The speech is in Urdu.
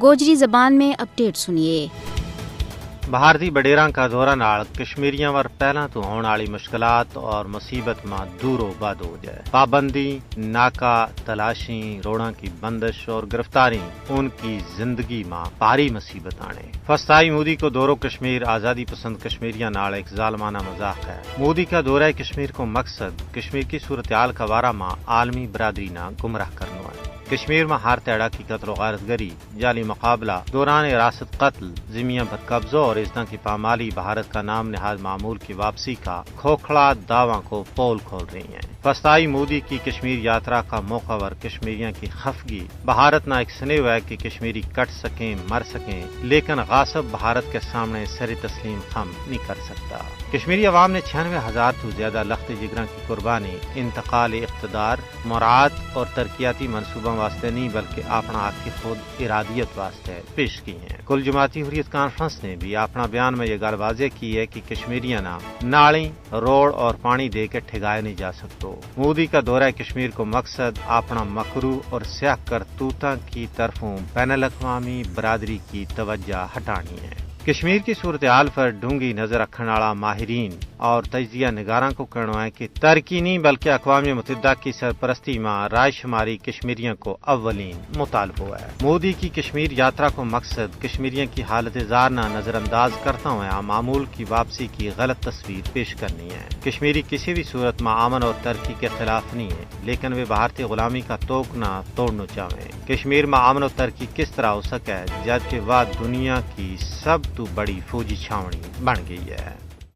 گوجری زبان میں اپڈیٹ سنیے۔ بھارتی وڈیراں کا دورہ نال کشمیریاں ور پہلا تو ہونے والی مشکلات اور مصیبت میں دور و بد ہو جائے۔ پابندی، ناکہ تلاشی، روڑاں کی بندش اور گرفتاری ان کی زندگی میں بھاری مصیبت آنے۔ فسطائی مودی کو دورہ کشمیر آزادی پسند کشمیریاں نال ایک ظالمانہ مذاق ہے۔ مودی کا دورہ کشمیر کو مقصد کشمیر کی صورتحال کا بارہ میں عالمی برادری نہ گمراہ کرنا ہے۔ کشمیر میں ہر تیڑا کی قتل و غارت گری، جعلی مقابلہ، دوران راست قتل، زمینوں پر قبضہ اور اس طرح کی پامالی بھارت کا نام نہاد معمول کی واپسی کا کھوکھلا دعویٰ کو پول کھول رہی ہیں۔ فسطائی مودی کی کشمیر یاترا کا موقع پر کشمیریوں کی خفگی بھارت نہ ایک سنے ہوا ہے کہ کشمیری کٹ سکیں، مر سکیں، لیکن غاصب بھارت کے سامنے سر تسلیم خم نہیں کر سکتا۔ کشمیری عوام نے 96,000 تو زیادہ لخت جگراں کی قربانی انتقال اقتدار، مراعات اور ترقیاتی منصوبوں واسطے نہیں بلکہ اپنا آخری خود ارادیت واسطے پیش کی ہیں۔ کل جماعتی حریت کانفرنس نے بھی اپنا بیان میں یہ گل واضح کی ہے کہ کشمیریاں نہ نالی، روڈ اور پانی دے کے ٹھگائے نہیں جا سکتے۔ مودی کا دورہ کشمیر کو مقصد اپنا مکرو اور سیاہ کرتوتوں کی طرفوں بین الاقوامی برادری کی توجہ ہٹانی ہے۔ کشمیر کی صورتحال پر ڈونگی نظر رکھنے والا ماہرین اور تجزیہ نگاراں کو کہنا ہے کہ ترقی نہیں بلکہ اقوام متحدہ کی سرپرستی میں رائے شماری کشمیریوں کو اولین مطالبہ ہے۔ مودی کی کشمیر یاترا کو مقصد کشمیریوں کی حالت زار نہ نظر انداز کرتا ہوا معمول کی واپسی کی غلط تصویر پیش کرنی ہے۔ کشمیری کسی بھی صورت میں امن اور ترقی کے خلاف نہیں ہے، لیکن وہ بھارتی غلامی کا توق نہ توڑنا چاہیں۔ کشمیر میں امن و ترقی کس طرح ہو سکے جبکہ وہ دنیا کی سب تو بڑی فوجی چھاؤنی بن گئی ہے۔